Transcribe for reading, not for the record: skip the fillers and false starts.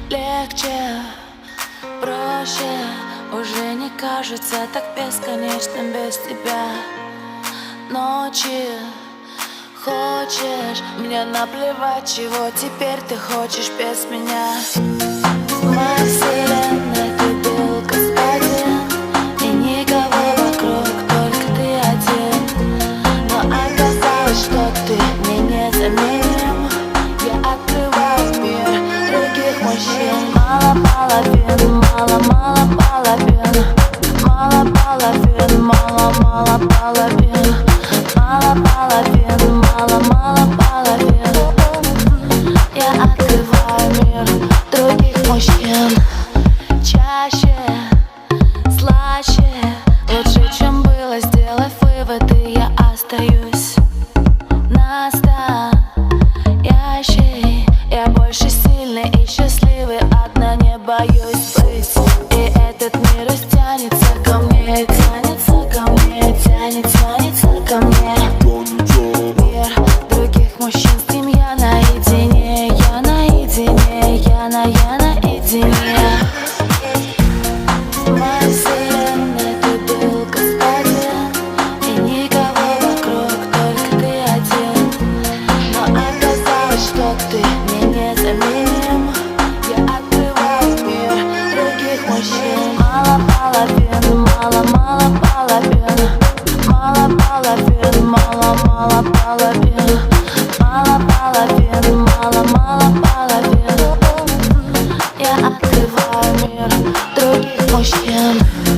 Легче, проще, уже не кажется так бесконечным без тебя. Ночи, хочешь, мне наплевать, чего теперь ты хочешь без меня. В моей вселенной ты был господин, и никого вокруг, только ты один. Но оказалось, что ты мне незаменим. Я открываю мир других мужчин. Мало половин, мало половин, мало половин, мало половин, мало половин, мало половин. Я открываю мир других мужчин. Чаще, слаще, лучше, чем было, сделав выводы, я остаюсь настоящей. Я больше сильный и счастливый, одна не боюсь быть. И этот мир растянется ко мне и тянет.